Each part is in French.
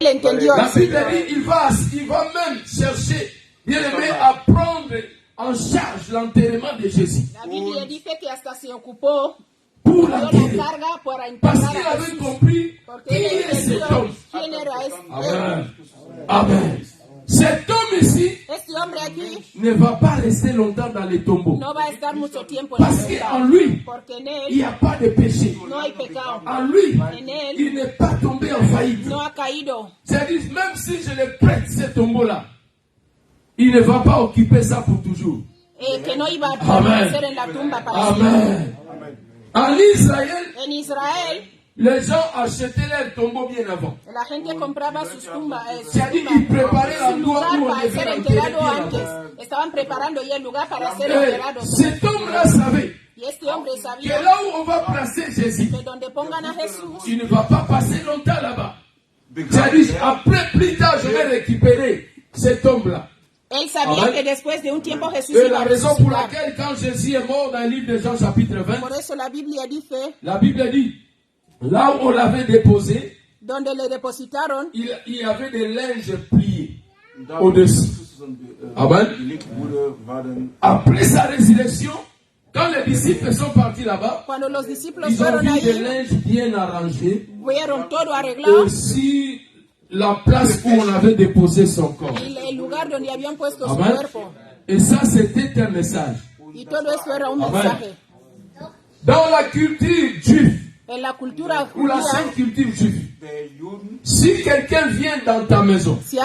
La Bible dit il va même chercher, bien aimé, à prendre en charge l'enterrement de Jésus. Pour l'enterrer. Parce qu'il avait compris qui est cet homme. Amen. Amen. Cet homme ici ne va pas rester longtemps dans les tombeaux. Parce qu'en lui, il n'y a pas de péché. En lui, il n'est pas tombé en faillite. C'est-à-dire, même si je le prête ce tombeau-là, il ne va pas occuper ça pour toujours. Amen. Amen. En Israël, les gens achetaient leurs tombeaux bien avant. C'est-à-dire qu'ils préparaient l'endroit où on devait l'enterrer bien avant. Cet homme-là savait que là où on va placer Jésus, il ne va pas passer longtemps là-bas. C'est-à-dire, après, plus tard, je vais récupérer cet homme-là. Él sabía que después de un tiempo Jesús iba a resucitar. La raison pour laquelle quand Jésus est mort dans le livre de Jean chapitre 20, por eso la Biblia dit, là où on l'avait déposé, donde le depositaron, il y avait des linges pliés au-dessus. Amen. Après sa résurrection, quand les disciples sont partis là-bas, ils ont vu des linges bien arrangés. Et aussi la place où on avait déposé son corps. Amen. Et ça, c'était un message. Amen. Dans la culture juive, ou la sainte culture juive, si quelqu'un vient dans ta maison, si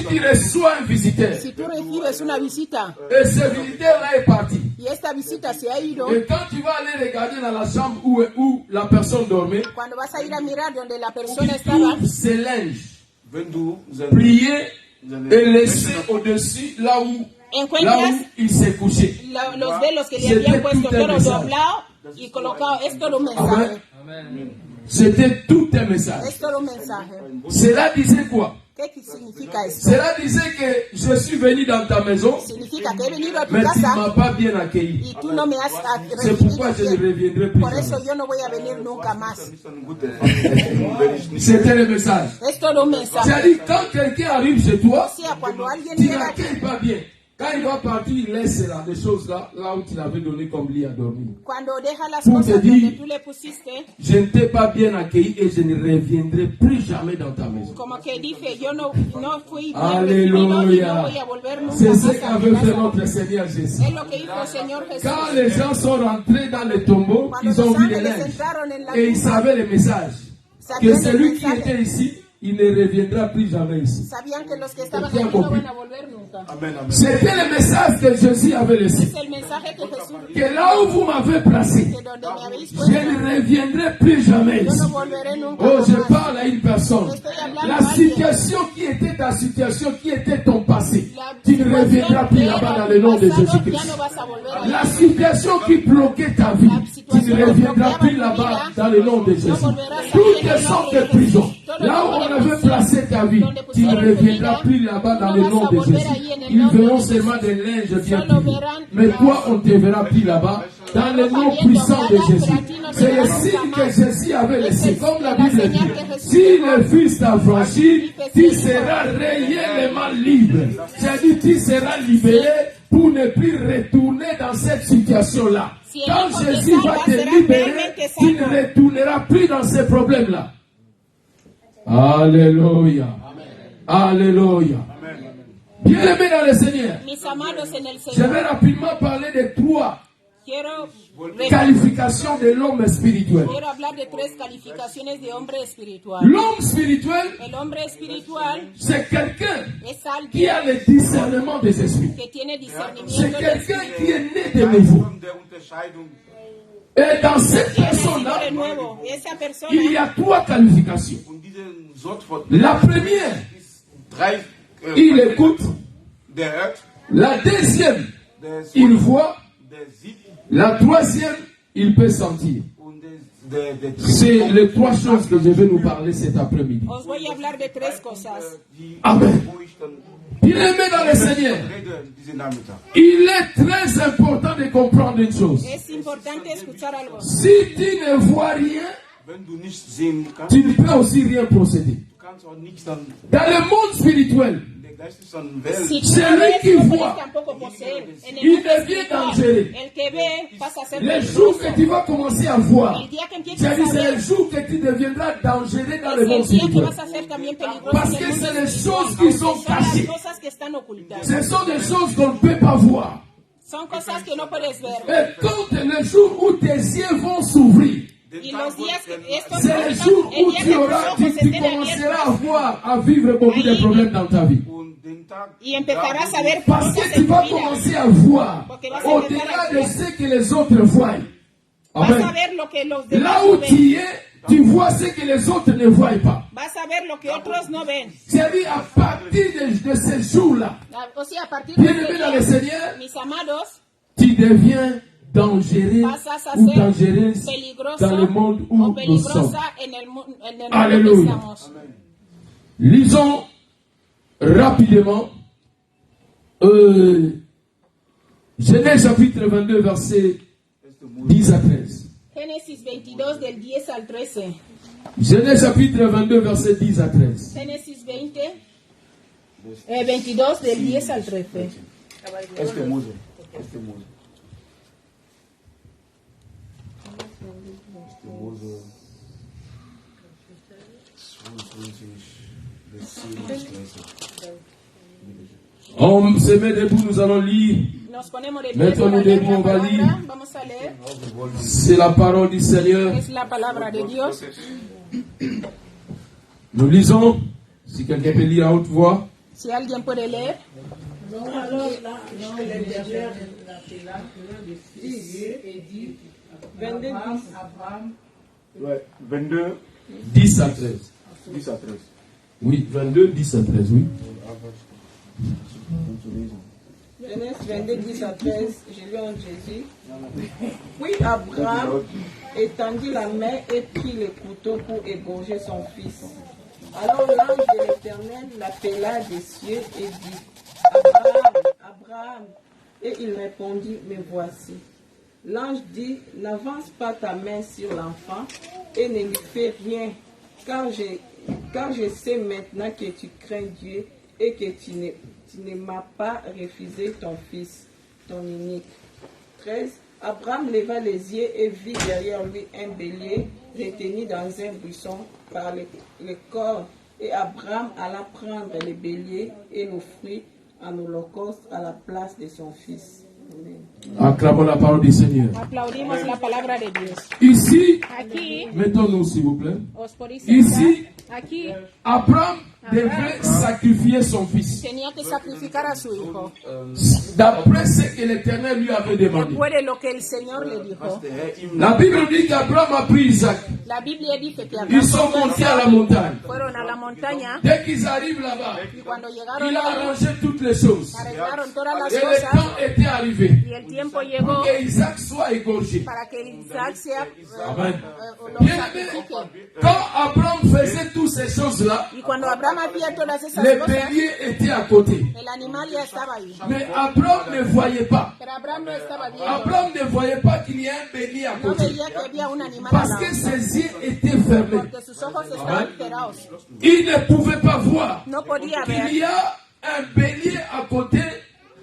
tu reçois un visiteur, et ce visiteur-là est parti, et quand tu vas aller regarder dans la chambre où la personne dormait, tu trouves ses linges pliés et laissés au-dessus là où il s'est couché. C'était tout un message. C'était tout un message. Cela disait quoi? Cela disait que je suis venu dans ta maison, mais tu ne m'as pas bien accueilli. C'est pourquoi je ne reviendrai plus. C'était le message. C'est-à-dire, quand quelqu'un arrive chez toi, tu ne l'accueilles pas bien. Quand il va partir, il laisse là, des choses là où tu l'avais donné comme lit à dormir. Pour te dire, je ne t'ai pas bien accueilli et je ne reviendrai plus jamais dans ta maison. Alléluia. C'est ce qu'avait fait notre Seigneur Jésus. Quand les gens sont rentrés dans les tombeaux, ils ont vu les linges et ils savaient le message. Que celui qui était ici, il ne reviendra plus jamais ici. C'était le message que Jésus avait laissé. Que là où vous m'avez placé, je ne reviendrai plus jamais ici. Oh, je parle à une personne. La situation qui était ta situation, qui était ton passé, tu ne reviendras plus là-bas dans le nom de Jésus-Christ. La situation qui bloquait ta vie, tu ne reviendras plus là-bas dans le nom de Jésus. Toutes sortes de prisons. Là où on avait placé ta vie, tu ne reviendras plus là-bas dans le nom de Jésus. Ils verront seulement des linges bien pliés. Mais toi, on ne te verra plus là-bas dans le nom puissant de Jésus. C'est le signe que Jésus avait laissé. Comme la Bible dit, si le Fils t'a franchi, tu seras réellement libre. C'est-à-dire, tu seras libéré pour ne plus retourner dans cette situation-là. Quand Jésus va te libérer, tu ne retourneras plus dans ces problèmes-là. Alléluia. Alléluia. Bien-aimés dans le Seigneur, je vais rapidement parler de 3 qualifications de l'homme spirituel. L'homme spirituel, c'est quelqu'un qui a le discernement des esprits. C'est quelqu'un qui est né de nouveau. Et dans cette personne-là, il y a 3 qualifications. La première, il écoute. La deuxième, il voit. La troisième, il peut sentir. C'est les 3 choses que je vais nous parler cet après-midi. Amen. Bien-aimé dans le Seigneur, il est très important de comprendre une chose. Si tu ne vois rien, tu ne peux aussi rien posséder. Dans le monde spirituel, celui qui voit, il devient dangereux. Les jours que tu vas commencer à voir, c'est les jours que tu deviendras dangereux dans le monde spirituel. Parce que c'est les choses qui sont cachées. Ce sont des choses qu'on ne peut pas voir. Et quand le jour où tes yeux vont s'ouvrir, c'est le jour où tu commenceras à voir, à vivre beaucoup de problèmes dans ta vie. Parce que tu vas commencer à voir au-delà de ce que les autres voient. Amen. Là où tu es, tu vois ce que les autres ne voient pas. C'est-à-dire à partir de ce jour-là, bien-aimé dans le Seigneur, tu deviens dangereux ou dangereuse dans le monde où nous sommes. Alléluia. Lisons rapidement Genèse chapitre 22 versets 10 à 13. Génesis 22 del 10 al 13. Genèse chapitre 22 versets 10 à 13. Génesis 22 del 10 al 13. On se met debout, nous allons lire. Mettons-nous debout, on va lire. C'est la parole du Seigneur. Nous lisons. Si quelqu'un peut lire à haute voix. Si alguien puede leer. Alors l'ange de l'Éternel l'appela de ses yeux et dit, 22 Abraham. Ouais, 22. 10 à 13. 10 à 13. Oui, 22, 10 à 13, oui. Genèse 22, 10 à 13, je lis en Jésus. Puis Abraham étendit la main et prit le couteau pour égorger son fils. Alors l'ange de l'Éternel l'appela des cieux et dit, Abraham, Abraham. Et il répondit, me voici. L'ange dit, n'avance pas ta main sur l'enfant et ne lui fais rien, car je sais maintenant que tu crains Dieu et que tu ne m'as pas refusé ton fils, ton unique. 13. Abraham leva les yeux et vit derrière lui un bélier retenu dans un buisson par le corps. Et Abraham alla prendre le bélier et l'offrit en holocauste à la place de son fils. Amen. Acclamons la parole du Seigneur. Aplaudimos la palabra de Dios. Ici, Aquí, mettons-nous s'il vous plaît. os podéis Ici, sentar. Aquí Abraham devait sacrifier son fils. tenía que sacrificar a su hijo. D'après ce que l'Éternel lui avait demandé. Después de lo que el Señor le dijo. La Bible dit qu'Abraham a pris Isaac. La Biblia dice que Ils sont montés à la montagne. fueron a la montaña Dès qu'ils arrivent là-bas, y cuando llegaron il a arrangé toutes les choses. arreglaron todas las Et le cosas temps était arrivé y el tiempo llegó pour que Isaac soit égorgé. para que Isaac sea Amen. lo Bien sacrifique. aimé, quand Abraham faisait toutes ces choses-là, Y cuando Abraham hacía todas esas le cosas, bélier était à côté. el animal ya estaba ahí. Mais Abraham ne voyait pas. Pero Abraham no estaba viendo. Abraham ne voyait pas qu'il y a un bélier à No côté. veía que había un animal al Parce lado. que ses yeux étaient fermés. Porque sus ojos estaban cerrados. Il ne pouvait pas voir No podía qu'il ver y a un bélier à côté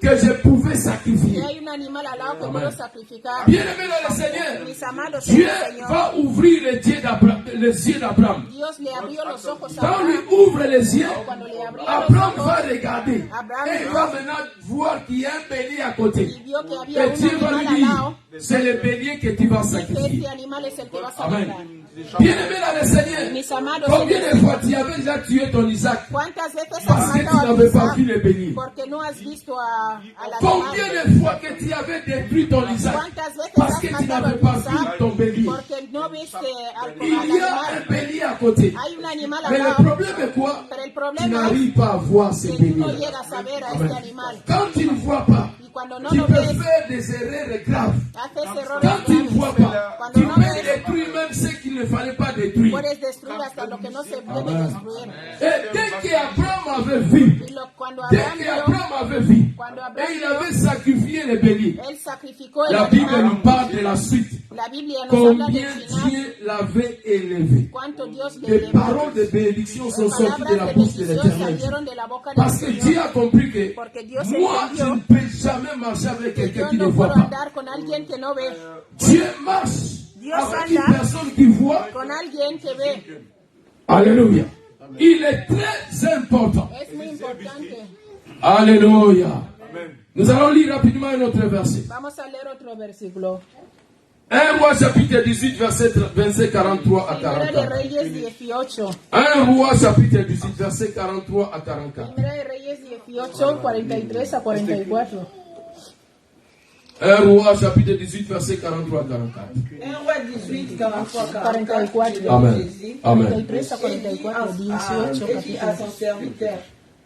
que je pouvais sacrifier. que hay un animal al lado que puedo sacrificar. Bien-aimé dans le Seigneur, Mis amados en Dieu el Señor, va ouvrir les yeux d'Abraham. Dios le abrió los ojos a Quand lui Abraham. ouvre les yeux, Cuando le abrió Abraham los va ojos regarder. Abraham Et il va maintenant voir qu'il y a un bélier à côté. y vio que había Et un Dieu va animal lui al dire, lado, c'est le bélier que tu vas que sacrifier. este animal es el que vas a Amen. matar. Bien-aimé dans le Seigneur, Mis amados combien en de fois tu avais déjà tué ton Isaac ¿Cuántas veces has parce que tu matado a n'avais pas Isaac vu le bélier? porque no has visto al Combien animal? de fois que tu avais détruit ton Isaac ¿Cuántas veces parce has que tu matado n'avais a pas vu Isaac ton bélier? porque no viste al Il y a un animal? bélier à côté. Hay un animal Mais al le lado, problème est quoi? pero el Tu problema es n'arrives pas à voir ce que tú no bélier. llegas a ver a este animal. Quand tu ne vois pas, Y cuando no tu lo peux ves, faire des erreurs graves. haces errores Quand tu ne graves. vois pas, Cuando tu no peux ves, détruire même ce qu'il ne fallait pas détruire. puedes destruir hasta lo que no se debe destruir. Et dès qu'Abraham avait vu, Cuando dès Abraham vio, qu'Abraham avait vu, cuando et Abraham il vio avait sacrifié le bélier. Él sacrificó el La Bible animal. nous parle de la suite. La Biblia nos habla Combien del final. Dieu l'avait élevé. Cuánto Dios le Des elevó. paroles de bénédiction sont sorties de la Palabras de bouche de bendición l'Éternel. salieron de la boca del Parce que Dieu Señor. a compris que Porque Dios moi, je entendió ne peux jamais marcher avec que quelqu'un yo qui ne no voit puedo pas. andar con alguien que no ve, Dieu marche Dios avec une anda personne qui voit. con alguien que ve. Alléluia. Il est très important. Es muy importante. Alléluia. Nous allons lire rapidement un autre verset. Vamos a leer otro versículo. 1 Roi chapitre 18, verset 43 à Primera de 44. Reyes 18. 1 Roi chapitre 18, verset 43 à 44. Primera de Reyes 18, 43 a 44. 1 Roi chapitre 18, verset 43 à 44. 1 Roi 18, 43, 44. 44. Amen. Jésus. Amen. 43 a 44, 18 Et dit à son serviteur,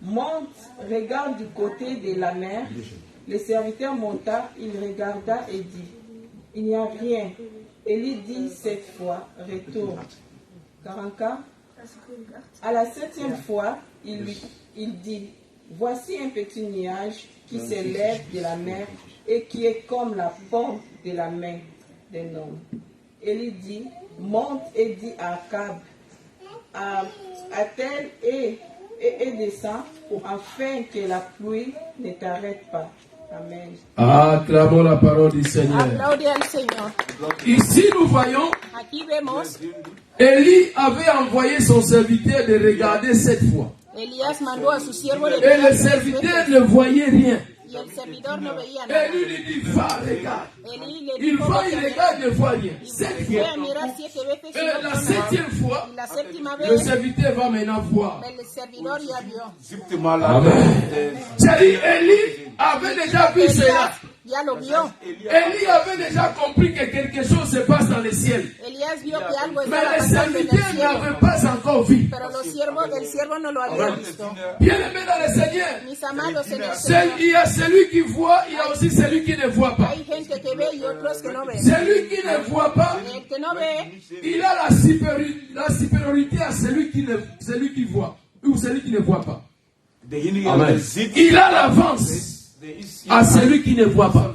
monte, regarde du côté de la mer. Le serviteur monta, il regarda et dit, il n'y a rien. Élie dit cette fois, retourne. 44. À la 7e fois, il dit, voici un petit nuage qui s'élève de la mer et qui est comme la paume de la main d'un homme. Élie dit, monte et dit à Akab, attelle et descend afin que la pluie ne t'arrête pas. Amen. Acclamons la parole du Seigneur. Aplaude al Señor. Ici, nous voyons, Aquí vemos, Élie avait envoyé son serviteur de regarder 7 fois. Elías mandó a su siervo de Et le mirar 7 serviteur veces, ne voyait rien. y el servidor no veía Et nada. lui lui dit, va, regarde. Elí le Il dijo, va, il regarde, ne voit rien. y 7 voy a fois. mirar 7 veces y Et no la veo nada. 7e fois, Y la séptima le vez, serviteur va maintenant voir. el servidor ya vio. Amen. C'est-à-dire, Élie avait déjà vu cela. Elías ya lo vio. Élie avait déjà compris que quelque chose se passe dans le ciel. Elías vio que algo Mais estaba le pasando en el serviteur cielo. n'avait pas encore vu. Pero el siervo no lo había visto. Bien-aimé dans le Seigneur, Mis amados en el Señor, il y a celui qui voit, il y a aussi celui qui ne voit pas. hay gente que ve y otros que no ven. Celui qui ne voit pas, El que no ve, il a la supériorité à celui qui voit ou celui qui ne voit pas. Amen. Il a l'avance à celui qui ne voit pas.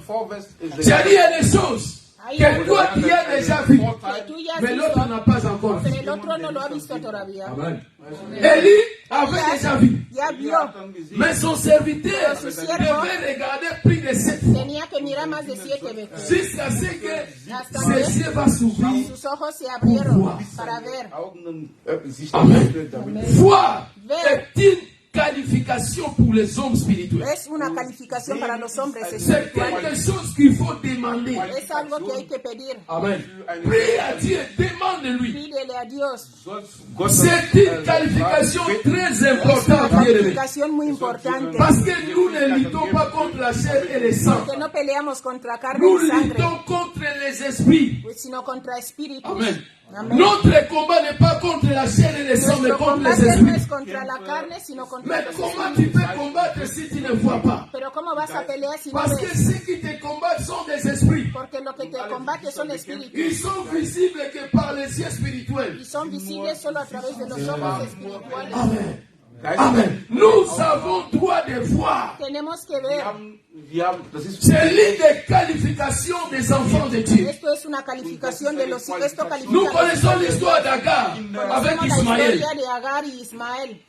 C'est-à-dire, il y a des choses que toi tu as déjà vues, que tú ya has mais l'autre visto, n'a pas encore vu. pero el otro no lo ha visto todavía. Amen. Élie avait déjà vu, Ya vio, mais son serviteur devait regarder plus de 7 fois. tenía que mirar más de 7 veces. Jusqu'à ce que ses yeux va s'ouvrir. Sus ojos se abrieron para ver. Amen. Voir est une qualification pour les hommes spirituels. Es una calificación para los hombres C'est espirituales. quelque chose qu'il faut demander. Es algo que hay que pedir. Amen. Prie à Dieu, demande-lui. Pídele a Dios. C'est une qualification très Es una importante, bien-aimé. calificación muy importante. Parce que nous ne luttons pas contre la chair et le sang. Que no peleamos contra carne Nous y sangre, luttons contre les esprits. sino contra espíritus. Amen. Amén. Notre combat n'est pas contre la chair et le sang, mais Nuestro contre les combate no esprits. es contra la carne, sino contra Mais los comment espíritus. tu peux combattre si tu ne vois pas? Pero ¿cómo vas a pelear si no Parce que ves? ceux qui te combattent sont des esprits. Porque lo que te combate son espíritus. Ils sont visibles que par les yeux spirituels. Y son visibles solo a través de los ojos espirituales. Amen. Amen. Nous avons droit de voir. Tenemos que ver. C'est l'une des qualifications des enfants de Dieu. Esto es una calificación de los hijos. Esto califica Nous a los connaissons hijos. l'histoire d'Agar avec Conocemos la Ismaël. historia de Agar y Ismael.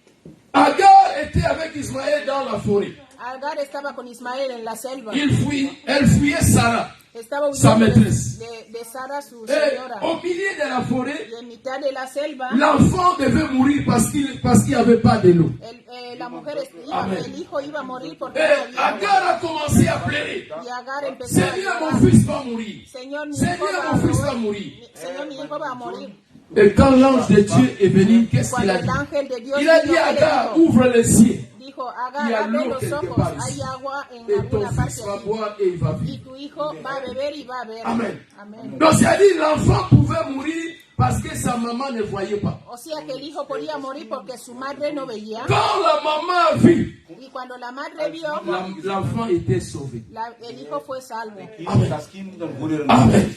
Agar était avec Ismaël dans la forêt. Agar estaba con Ismael en la selva. Elle fuyait Sarah. Estaba Sa huyendo maîtresse. de Sara, su Et señora. au milieu de la forêt, Y en mitad de la selva, l'enfant devait mourir parce qu'il n'y avait pas de l'eau. la mujer, Amen. el hijo iba a morir porque Et no había agua. Agar a commencé à pleurer. Y Agar empezó a Seigneur, mon llorar. fils va mourir. Señor, mi hijo Seigneur, va a mon fils va morir. mourir. Señor, mi hijo va a morir. Et quand l'ange de Dieu est venu, qu'est-ce qu'il Cuando a el dit? ángel de Dios Il a dit vino, à ¿qué le Agar, dijo? ouvre les cieux. Dijo, Il y a Agar, abre l'eau los quelque ojos, part hay ici. agua en Et ton alguna parte fils va aquí. boire et il va Y vivre. tu hijo va a beber y va a ver. Amen. Amén. Donc, c'est-à-dire l'enfant pouvait mourir parce que sa maman ne voyait pas. O sea que el hijo podía morir porque su madre no veía. Quand la maman a vu, Y cuando la madre vio, l'enfant était sauvé. el hijo fue salvo. Amen.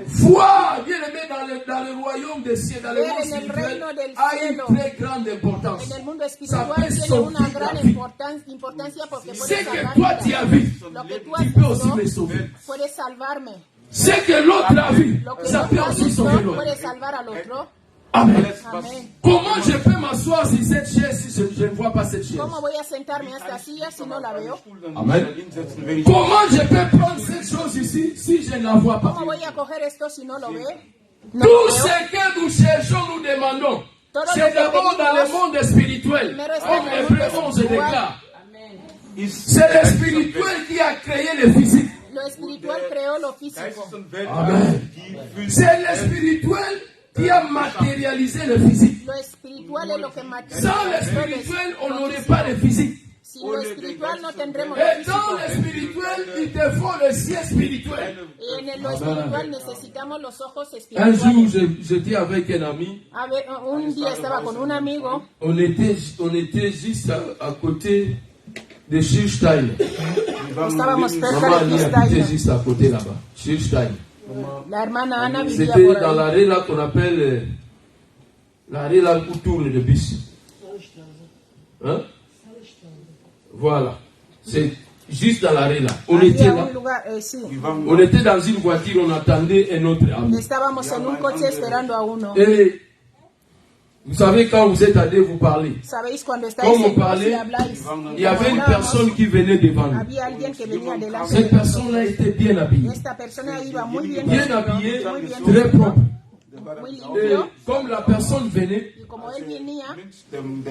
Foi, bien aimé, dans le royaume des cieux, dans le monde spirituel, a une très grande importance. En el mundo Ça espiritual peut tiene sauver una la gran vie. importancia porque Ce puede que salvar toi mi tu vida. as vu, Lo que tú tu has peux aussi me visto sauver. puede salvarme. Ce que l'autre a vu, Lo que ça el peut otro ha aussi visto sauver l'autre. puede salvar al otro. Amen. Amén. Comment je peux m'asseoir sur cette chaise si je ne vois pas cette chaise? ¿Cómo voy a sentarme a esta silla si no la veo? Amen. Comment je peux prendre cette chose ici si je ne la vois pas? ¿Cómo voy a coger esto si no lo ve? No Tout lo veo. ce que nous cherchons, nous demandons, Todo lo c'est que d'abord dans le monde spirituel. Primero está Comme en el Hébreux mundo 11 espiritual. déclare. C'est le spirituel qui a créé le physique. Lo espiritual creó lo físico. Amen. C'est le spirituel qui a matérialisé le physique. Lo espiritual es lo que Sans le materializó spirituel, on n'aurait pas le physique. Sin lo espiritual no tendremos lo Et dans físico. le spirituel, il te faut le ciel spirituel. Y en lo espiritual necesitamos los ojos Un jour, espirituales. j'étais avec un ami. A ver, un día estaba con un amigo. On était juste à côté de Schilstein. Estábamos cerca Maman de Annie habitait Kistein. juste à côté là-bas. Schilstein. La hermana Ana vivía C'était por dans ahí. l'arrêt là qu'on appelle l'arrêt là où tourne le bus. Hein? Voilà. C'est juste dans l'arrêt là. On était Había là. un lugar, sí. On était dans une voiture, on attendait un autre ami. Estábamos en un coche esperando a uno. Et vous savez, quand vous êtes à deux, vous parlez. ¿Sabéis cuando estáis Comme on en dos y parlait, habláis? il y avait une personne qui venait devant nous. Había alguien que venía delante Cette de personne-là était bien habillée. esta persona iba muy bien Bien vestido, habillée, muy bien très vestido, propre. muy Et limpio. comme la personne venait, Y como él venía,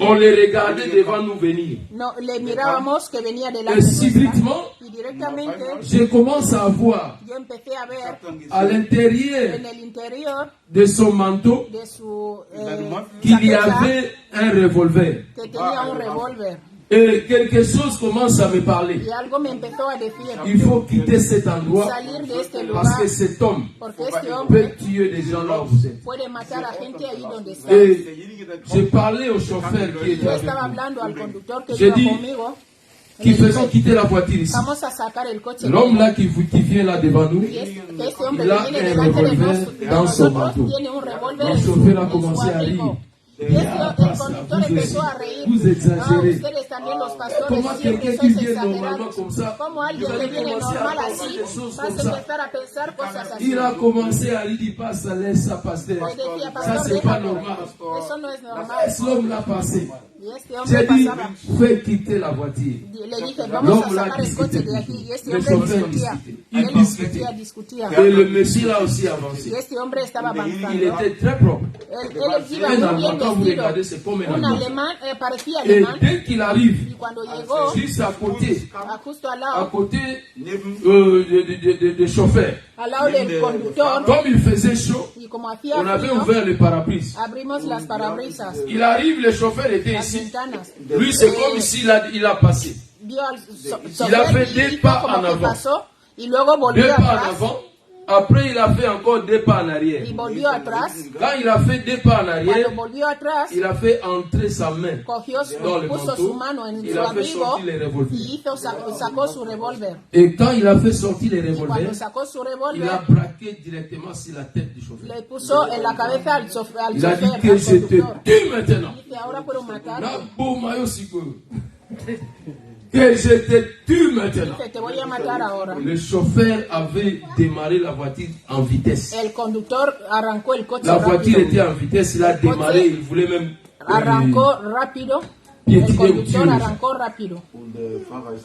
on les regardait devant nous venir. no, le mirábamos que venía Et delante nuestra. subitement, Y directamente je commence à voir yo empecé a ver à l'intérieur en el interior de son manteau de su qu'il y chaqueta avait un revolver. que tenía un revólver. Et quelque chose commence à me parler. Y algo me empezó a decir, Il faut quitter cet endroit salir de este parce que lugar, cet homme porque este peut hombre tuer des gens là où vous êtes. puede matar a gente ahí donde está. Et j'ai parlé au chauffeur qui était Yo avec estaba nous, hablando al conductor que J'ai iba dit, conmigo. qui faisons quitter la voiture ici. Vamos a sacar el coche. L'homme là qui vient là devant nous, Y que este hombre il que a viene un delante de revolver dans son nosotros manteau. tiene un revólver Le en su chauffeur a commencé à abrigo. rire. Y el conductor empezó a reír. Vous exagérez. Ustedes también los pastores Comment siempre quelqu'un qui sois vient normalement exagerados. comme ça, Como alguien il va que viene commencer à normal penser así, des choses vas comme a ça. empezar a pensar cosas así. Il a commencé à lui dire, pas ça, laisse ça passer. Y decía, Ça, pastor, c'est pas déjalo. normal. Eso no es normal. Laisse l'homme là passer. Y este J'ai hombre dit, pasaba. fais quitter la voiture. Y le dije, vamos a sacar el coche de aquí. Y este hombre discutía. Él discutía. Et le monsieur là aussi avancé. Y este hombre estaba Il avanzando. était très propre. Él iba Un muy bien allemand, quand vous vestido. regardez, c'est comme un Un allemand. alemán, parecía Et alemán. dès qu'il arrive, Y cuando llegó, juste à côté, justo al à lado, côté des chauffeurs, al lado del conductor, comme il faisait chaud, y como hacía on avait frío, ouvert le parapluie. abrimos las parabrisas, Il arrive, le chauffeur était las ici. ventanas. Lui, c'est comme s'il il a passé. Vio al Il a fait chofer deux y hizo pas como en que avant. pasó, y luego Deux volvió pas en atrás, avant. Après, il a fait encore deux pas en arrière. y volvió atrás. Quand il a fait deux pas en arrière, Cuando volvió atrás, il a fait entrer sa main cogió, dans le puso su manteau. mano en Il su a fait abrigo sortir les revolvers. y sacó su revólver. Et quand il a fait sortir les Y cuando revolvers, sacó su il a revólver, braqué directement sur la tête du chauffeur. le puso en la cabeza al chofer, Il a dit al que je te conductor. tue maintenant. Dice, ahora puedo matarte. Na boma yo siko. Que je te tue maintenant. Dice, te voy a matar ahora. Le chauffeur avait démarré la voiture en vitesse. El conductor arrancó el coche La voiture rápido. était en vitesse, il a démarré, il voulait même Arrancó rápido. Y El tiene conductor un tiro. arrancó rápido.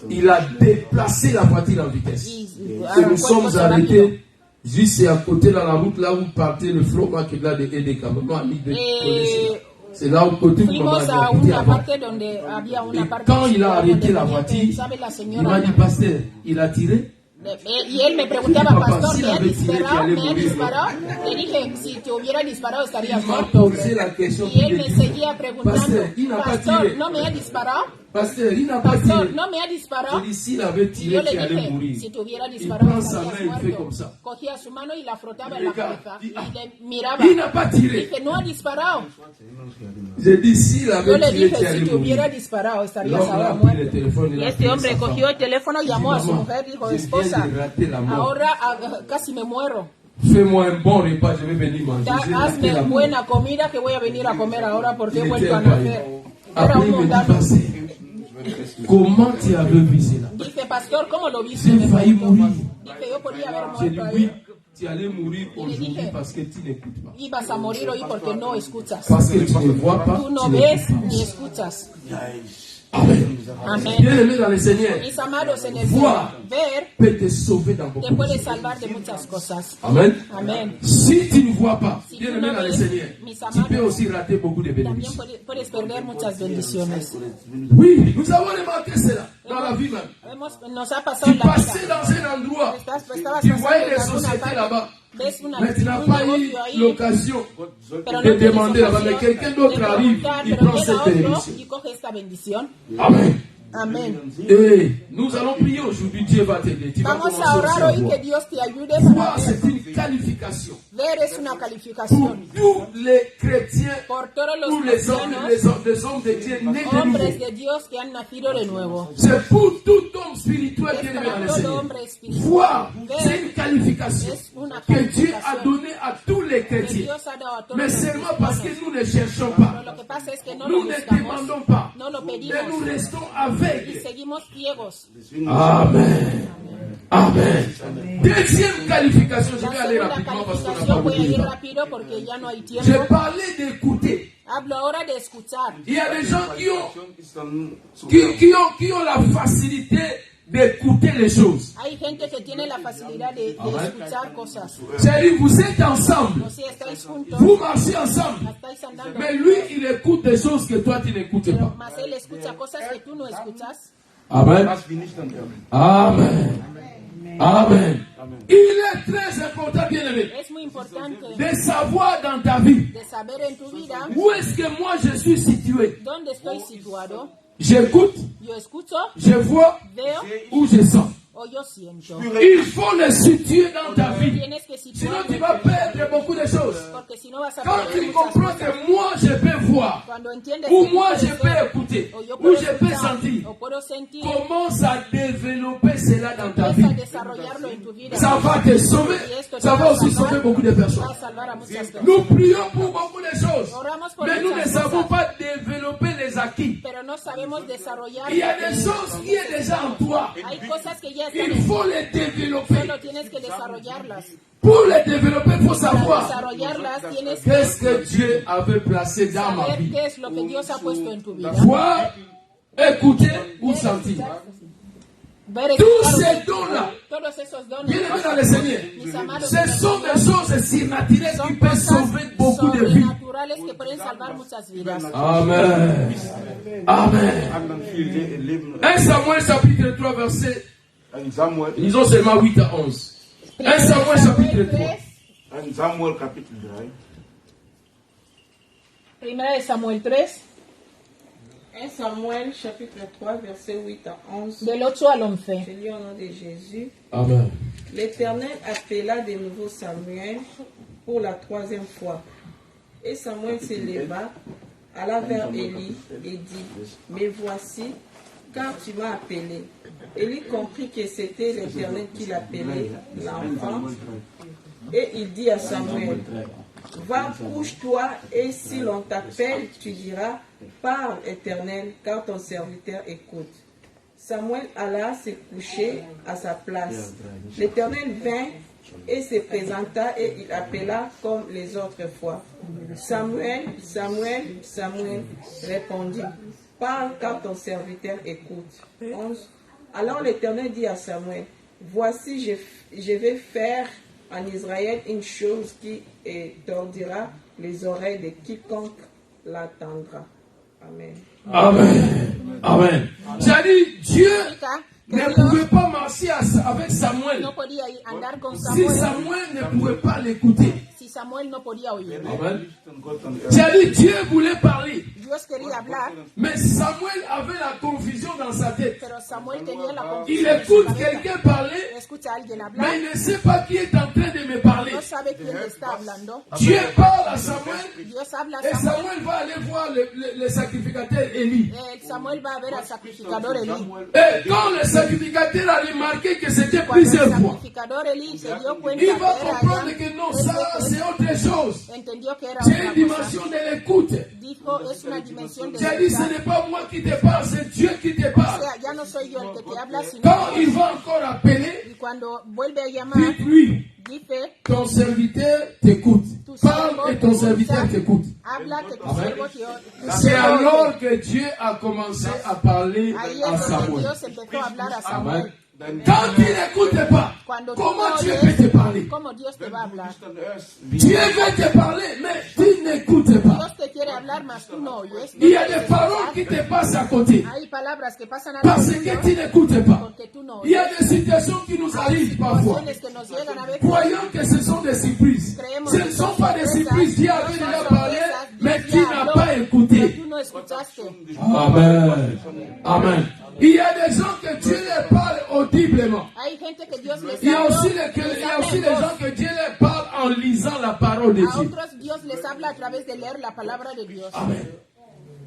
il a déplacé la voiture en vitesse. Y Et arrancó nous el sommes coche rápido. arrêtés juste à côté dans la route là où partait le flot qui est là de Edeka. Maman a mis de Eh, c'est là où côté où maman Fuimos a a habité una avant. parte donde había una Et parte quand il a donde arrêté la tenía voiture, que, ¿sabe la il señora? m'a dit, pasteur, il a tiré. Y él me preguntaba, Papá, pastor, si ¿me la ha vez tiré, disparado? que ¿Me ha allait disparado? Le dije, si te hubiera disparado estarías Il m'a muerto. posé la question. Y él me seguía preguntando, Pasteur, il n'a pas pastor, tiré. ¿no me ha disparado? Pasteur, il n'a pas tiré. No me ha disparado. Je dis, s'il avait tiré, Yo tu le allais dije, mourir. si te hubiera Il disparado, prend sa main, estarías il fait muerto. comme ça. Cogía su mano y la frotaba en la Regarde, cabeza il- y le miraba. Il n'a pas tiré. Dije, no ha disparado. Je dis, s'il Yo avait le tiré, dije, tu si allais te hubiera mourir. disparado, estarías L'homme ahora a pris le muerto. téléphone, il Y a este appelé hombre sa cogió femme. el teléfono y llamó a su mujer, dijo, Je esposa, viens de rater la mort. ahora casi me muero. Fais-moi un bon repas, je vais venir manger. J'ai raté Hazme la mort. buena comida que voy a venir a comer ahora porque he Il vuelto était a invalide. nacer. Era Après, un il me dit, mundano. Pasteur, comment tu avais vu cela? Dice, pastor, ¿cómo lo viste? J'ai Me failli preguntó. mourir. Dice, yo podía haber J'ai dit, muerto oui, ahí. tu allais mourir aujourd'hui dije, parce que tu n'écoutes pas. Ibas a morir hoy porque no escuchas. Parce que tu ne vois pas, Tú no tu ves n'écoutes ni pas. escuchas. Amen. Amén. Bien-aimé dans le Seigneur, Mis amados, en el Voir. Señor, ver peut te sauver dans beaucoup te de puede choses. salvar de muchas cosas. Amen. Amén. Si tu ne vois pas, Si bien-aimé tú no dans le ves, Seigneur, mis tu amados, peux aussi rater beaucoup de También bénédictions. puedes perder muchas bendiciones. Oui, nous avons remarqué cela dans la vie même. Nos ha pasado Tu en la passais vida. dans un endroit, Estabas tu pasando voyais en des alguna sociétés parte, là-bas, ves un mais tu n'as pas eu negocio ahí, l'occasion pero de no tienes demander là-bas. Mais ocasión quelqu'un d'autre de arrive, preguntar, il pero prend llega cette otro bénédiction. y coge esta bendición. Amen. Amén. Et nous allons prier aujourd'hui. Dieu va t'aider. Tu vas Vamos commencer a aussi orar à hoy voir. que Dios te ayude Voir, para c'est ver. une qualification Ver es una pour calificación. tous les chrétiens Por todos los ou les hommes, cristianos, les hommes de Dieu nés de hombres nouveau. de Dios que han nacido de nuevo. C'est pour tout homme spirituel Es bien aimé dans para le todo Seigneur. hombre espiritual. Voir, c'est Ver une qualification es una que Dieu a calificación donnée à tous les que chrétiens. Dios ha dado a todos Mais los seulement parce que cristianos. nous ne cherchons Pero pas. lo que pasa es que no Nous lo ne buscamos, demandons pas. no lo Mais nous pedimos restons y aveugles. seguimos ciegos. Amen. Amen. Deuxième qualification, je La vais aller segunda rapidement parce qu'on n'a pas calificación, voy a beaucoup de ir temps. rápido porque ya no hay J'ai tiempo. parlé d'écouter. Hablo ahora de escuchar. Il y a des gens qui ont la facilité d'écouter les choses. Hay gente que tiene la facilidad de escuchar cosas. C'est-à-dire, vous êtes ensemble, O sea, estáis juntos, vous marchez ensemble, estáis andando, mais lui, il écoute des choses que toi, tu n'écoutes pero pas. más él escucha cosas que tú no escuchas. Amen. Amen. Amen. Il est très important, bien aimé, Es muy importante de savoir dans ta vie de saber en tu vida où est-ce que moi je suis situé. dónde estoy situado. J'écoute, Yo escucho, je vois veo ou je sens. o yo siento. Il faut le situer dans ta vie. Tienes que Sinon, situar, tu vas perdre beaucoup de choses. porque si no vas a Quand perder tu muchas comprends cosas. que moi je peux voir, Cuando entiendes ou que moi tú je puedes peux ver, écouter, o yo ou puedo je peux escuchar, sentir, o puedo sentir, commence à développer cela dans ta empieza a vie. desarrollarlo en tu vida. Ça va te sauver, ça va aussi sauver beaucoup de Va personnes. a salvar a muchas personas. Nous prions pour beaucoup de choses, Oramos por mais nous ne muchas savons cosas, pas développer les acquis. pero no sabemos desarrollar. Il y a des choses qui sont déjà en toi. Hay cosas que ya están Il en faut ti, les développer. solo tienes que desarrollarlas. Pour les développer, il faut Para savoir desarrollarlas tienes que qu'est-ce que Dieu avait placé dans ma saber vie. qué es lo que Dios ha puesto en tu vida. Voir, écouter ou sentir. Ver, Tous escuchar, ces dons-là, todos esos dones, bien aimés dans le Seigneur, mis amados, ce sont des choses surnaturelles qui son peuvent cosas sauver beaucoup de vies. sobrenaturales que pueden salvar muchas vidas. Amen. Amen. 1 Samuel chapitre 3 verset, lisons seulement 8 à 11. 1 Samuel chapitre 3. Samuel capítulo 3. Primera de Samuel 3, 1 Samuel chapitre 3 verset 8 à 11. del 8 al 11. Je lis au nom de Jésus. Amen. L'Éternel appela de nouveau Samuel pour la troisième fois. Et Samuel se leva, alla vers Élie et dit, mais voici, car tu m'as appelé. Élie comprit que c'était l'Éternel qui l'appelait, l'enfant. Et il dit à Samuel, va, couche-toi, et si l'on t'appelle, tu diras, parle Éternel, car ton serviteur écoute. Samuel alla se coucher à sa place. L'Éternel vint et se présenta et il appela comme les autres fois. Samuel, Samuel, Samuel répondit, parle car ton serviteur écoute. 11. Alors l'Éternel dit à Samuel, voici je vais faire en Israël une chose qui tordira les oreilles de quiconque l'attendra. Amen. Amen. Amen. C'est-à-dire, Dieu Que ne Dios pouvait pas marcher avec Samuel no podía andar con si Samuel Samuel ne pouvait pas l'écouter. si Samuel no podía oír. Amen. C'est-à-dire, Dieu voulait parler. Dios quería hablar, Mais Samuel avait la confusion dans sa tête. pero Samuel tenía la Il confusión en su écoute cabeza. quelqu'un parler, Escucha a alguien mais hablar, il ne sait pas qui est en train de me parler. no sabe quién le está hablando. Dieu parle à Samuel Dios habla a et Samuel. Samuel va aller voir le sacrificateur Élie. Samuel va a ver al sacrificador Elí. Et quand le sacrificateur a remarqué que c'était Cuando el plusieurs fois, sacrificador Elí se dio cuenta il que va era comprendre ya, que non, ça c'est autre chose. entendió que era C'est otra une cosa. dimension de l'écoute. Dijo, es una dimensión de J'ai dit, ce verdad. n'est pas moi qui te parle, c'est Dieu qui te O parle. sea, ya no soy yo el que te habla, sino Quand il Dios. va encore appeler, Y cuando vuelve a llamar, dites-lui, dice, ton serviteur t'écoute. tu Parle siervo et ton te serviteur escucha, t'écoute. habla que tu Amen. siervo te C'est oye. alors que Dieu a commencé à parler Ahí à es donde Samuel. Dios empezó a hablar a Samuel. Quand tu n'écoutes pas, Cuando tú comment no Dieu oyes, peut te parler? ¿cómo Dios te va a hablar? Dieu veut te parler, mais tu n'écoutes pas. Dios te quiere hablar, mas tú no oyes. Il y a des paroles qui te passent à côté Hay palabras que pasan a parce que tu n'écoutes pas. porque tú no Il y oyes. a des situations qui nous arrivent parfois. Situaciones que nos llegan a veces. Croyant que ce sont des surprises. Ce ne sont pas des surprises. Dieu avait déjà parlé, mais tu n'as pas Pero écouté. tú no escuchaste. Amen. Amen. Il y a des gens que Dieu les parle audiblement. Hay gente que Dios les Il y a habla, aussi des gens que Dieu les parle en lisant la parole de a Dieu. otros Dios les habla a través de leer la palabra de Dios. Amen.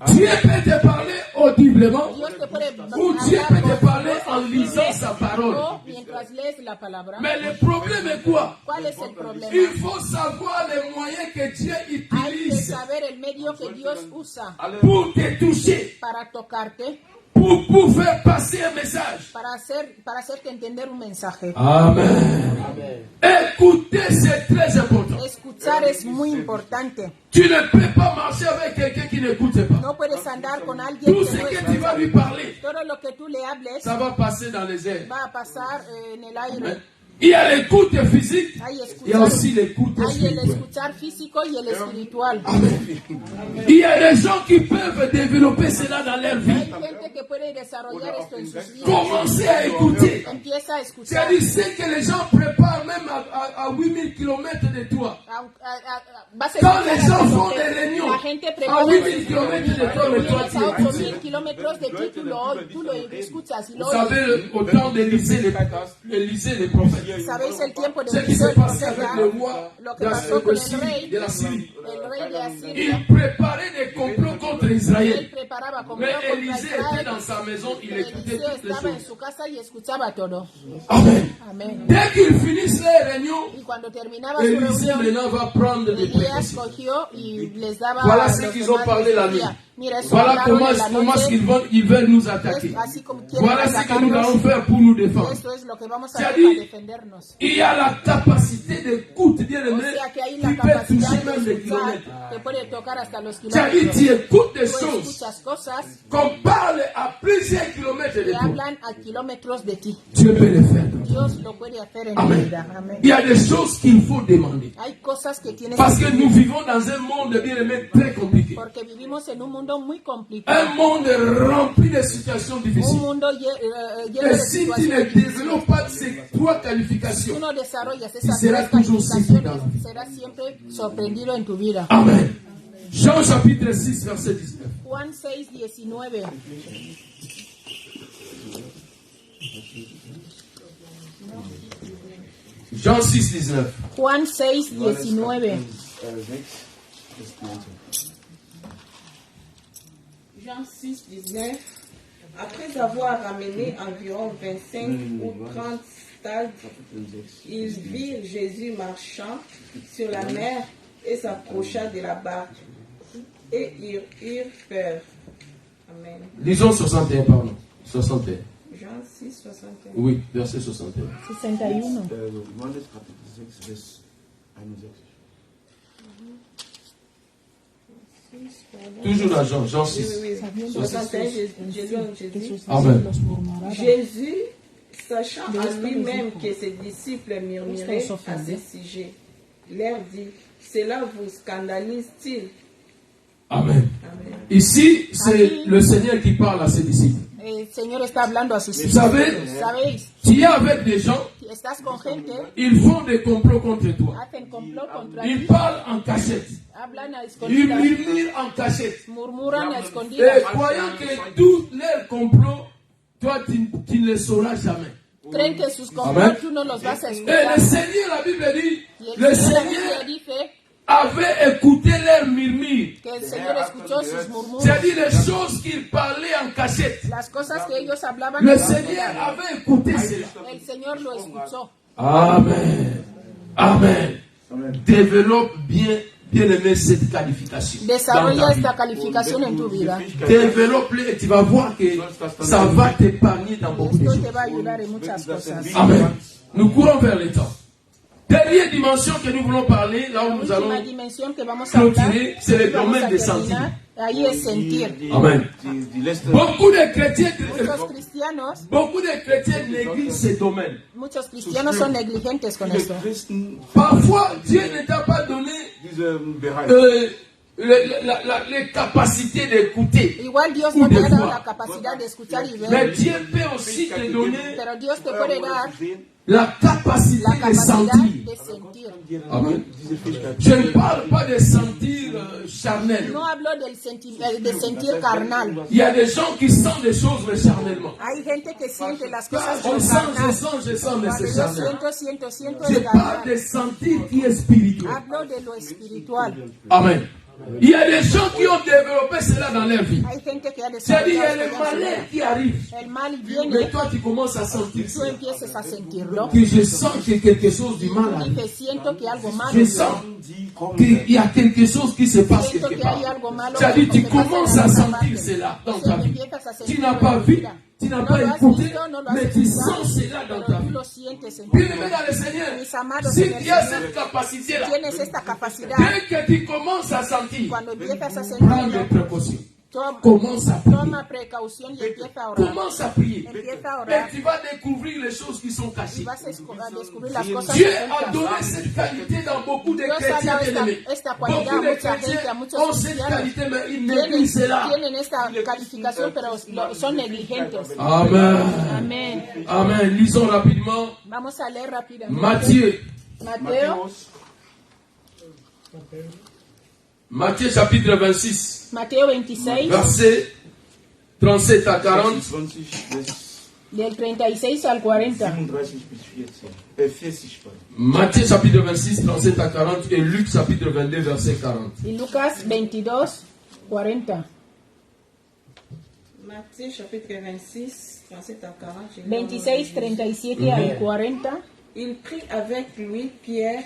Dieu peut te parler audiblement Dios te puede ou Dieu peut te hablar parler en lisant sa parole. o mientras lees la palabra. Mais le problème est quoi? ¿Cuál es el problema? Il faut savoir les moyens que Dieu Hay que utilise saber el medio que Dios usa pour te toucher, para tocarte, pour faire passer un message. para hacerte entender un mensaje. Amen. Écouter, c'est très important. Escuchar es muy importante. Tu ne peux pas marcher avec quelqu'un qui n'écoute pas. No puedes andar con alguien Tout que ce no que tu vas escucha. lui parler, Todo lo que tú le hables ça va passer dans les airs. va a pasar en el aire. Il y a l'écoute physique, Hay il y a aussi l'écoute hay el spirituelle. escuchar físico y el espiritual. Il y a des gens qui peuvent développer cela dans leur vie. Hay gente que puede desarrollar esto en sus vidas. Commencer à écouter. Empieza a escuchar. C'est-à-dire ce que les gens préparent même à 8000 km de toi. Vas a Quand escuchar les gens hasta font lo que des réunions la gente à prepara 8000 km de toi, mais toi tu a 8000 écoutes. kilómetros de ti, tú lo escuchas y lo Vous savez, au temps d'Élisée, les prophètes, ¿Sabéis el tiempo de ce qui Eliseo s'est el passé avec profeta? le roi Lo que pasó con el rey, de la Syrie. el rey de Asiria. Il préparait des complots contre Israël. Él preparaba complot Mais contra Élisée était Israel. dans sa maison, il écoutait Eliseo toutes les estaba en choses. su casa y escuchaba todo. Amen. Amén. Dès qu'ils finissent les réunions, Y cuando terminaba su Élisée reunión, maintenant va prendre des Elías précautions. cogió y les daba Voilà a ce los qu'ils ont demás, parlé les la nuit. decía, mira, eso Voilà hablaron comment, en la comment noche, ils veulent nous attaquer. es así como quieren Voilà ce que nous atacarnos. allons faire pour nous défendre. Eso es lo que vamos a C'est-à-dire, hacer para defendernos. il y a la capacité d'écoute, bien O aimé, sea que ahí qui la peut capacidad toucher même de les escuchar kilomètres. te puede tocar hasta los C'est-à-dire, kilómetros. tu écoutes des Tú choses escuchas cosas qu'on parle à plusieurs kilomètres de que toi. hablan a kilómetros de ti. Dieu peut le faire. Dios lo puede hacer en tu Amen. vida. Amén. Il y a des choses qu'il faut demander. Hay cosas que tienes Parce que que nous pedir, vivons dans un monde, bien aimé, très compliqué. porque vivimos en un mundo muy complicado. Un monde rempli de situations Un difficiles. mundo lleno Et de si tu ne situaciones. développes pas ces trois Si qualifications, tú no desarrollas esas serás tres toujours surpris dans la calificaciones, vie. serás siempre sorprendido en tu vida. Amen. Jean chapitre 6, verset 19. Juan 6:19. Jean 6, 19. Juan 6:19. Jean 6, 19. Après avoir ramené environ 25 ou 30 stades, ils virent Jésus marchant sur la mer et s'approcha de la barque. Et ils eurent peur. Amen. Lisons 61, pardon. 61. Jean 6, 61. Oui, verset 61. 61. Johannes Kapitel 6, Vers 61. Toujours dans Jean, Jean 6. Oui, oui. 61, Jésus. Amen. Jésus, sachant en lui-même que ses disciples murmuraient à ce sujet, leur dit, cela vous scandalise-t-il? Amen. Amen. Ici, c'est le Seigneur qui parle à ses disciples. El Señor está hablando a sus ¿Sabéis? ¿Sabéis? Tu es avec des gens estás con gente, ils font des complots contre toi. hacen complot contra Ils ti, parlent en cachette. hablan a Ils escondidas, murmurent en cachette. murmuran a Et escondidas, croyant que tous leurs complots, toi, tu ne les sauras jamais. creen que sus Amen. complots tú no los vas a Et escuchar. le Seigneur, la Bible dit, Y el le Señor, la Seigneur Biblia dice avait écouté leurs murmures. que el Señor escuchó sus murmullos, C'est-à-dire les choses qu'ils parlaient en cachette. las cosas que ellos hablaban. Le en Seigneur oscuridad. avait écouté cela. El Señor lo escuchó. Amen. Amen. Développe bien aimé cette qualification. dans Desarrolla ta vie. esta calificación en tu vida. Développe-le et tu vas voir que ça va t'épargner dans beaucoup de Esto choses. te va a ayudar en muchas cosas. Amen. Nous courons vers le temps. Dernière dimension que nous voulons parler, là où La nous allons última dimensión que vamos a hablar, clôturer, c'est le vamos domaine a des terminar, sentiments. ahí es sentir. Amen. Beaucoup de chrétiens, Muchos cristianos négligent ces domaines. Muchos cristianos son negligentes con esto. Parfois, Dieu ne t'a pas donné les capacités d'écouter. Igual Dios no te ha dado la capacidad de escuchar y Mais ver, Dieu peut aussi te donner pero Dios te puede dar la capacité la de capacidad sentir. de sentir. Amen. Je ne parle pas de sentir charnel. No hablo de sentir carnal. Il y a des gens qui sentent des choses mais charnellement. Hay gente que siente las cosas Je con sens, carnal. je sens, mais Cuando c'est yo charnel. siento Je es parle carnal. de sentir qui est spirituel. Hablo de lo espiritual. Amen. Il y a des gens qui ont développé cela dans leur vie. Hay gente que ha C'est-à-dire, il y a desarrollado le esto en su malheur vida. qui arrive. El mal Mais viene, toi, tu commences à sentir tú ça. empiezas a sentirlo. Que je sens que quelque chose du mal Y arrive. te siento que algo malo Je viene. sens qu'il y a quelque chose qui se passe Siento quelque que hay part. algo malo C'est-à-dire, que tu te pasa en commences à alguna sentir parte. cela dans O ta sea, vie. empiezas a Tu sentirlo n'as en pas tu vu, vida. tu n'as No pas lo has écouté, visto, no lo has mais tu escuchado, sens cela dans ta pero tú vie. lo sientes en tu Bien vida. aimé dans le Seigneur, Mis amados si en el tu as Señor, cette capacité-là, tienes esta capacidad. dès que tu commences à sentir, Cuando empiezas a prends des sentirlo, précautions. toma, Commence à prier. toma precaución y empieza a orar. Commence à prier. Empieza a Et orar tu vas découvrir les choses qui sont y cachées. vas a descubrir las cosas Dieu que a donné ocultas. cette qualité dans beaucoup de Dios ha chrétiens dado bien-aimés. esta cualidad a Beaucoup de mucha gente, a chrétiens muchos ont cette cristianos. qualité, mais ils négligent cela. Tienen esta calificación, pero son negligentes. Amen. Amén. Amen. Lisons rapidement Vamos a leer rápidamente. Matthieu. Matthieu chapitre 26, Mateo 26, versets 37 à 40. 20 bis del 36 al 40. 37 bis 40. 40. Matthieu chapitre 26, 37 à 40 et Luc chapitre 22, verset 40. Y Lucas 22, 40. Matthieu chapitre 26, 37 à 40. je lis 26, 37 al 40. Il prit avec lui Pierre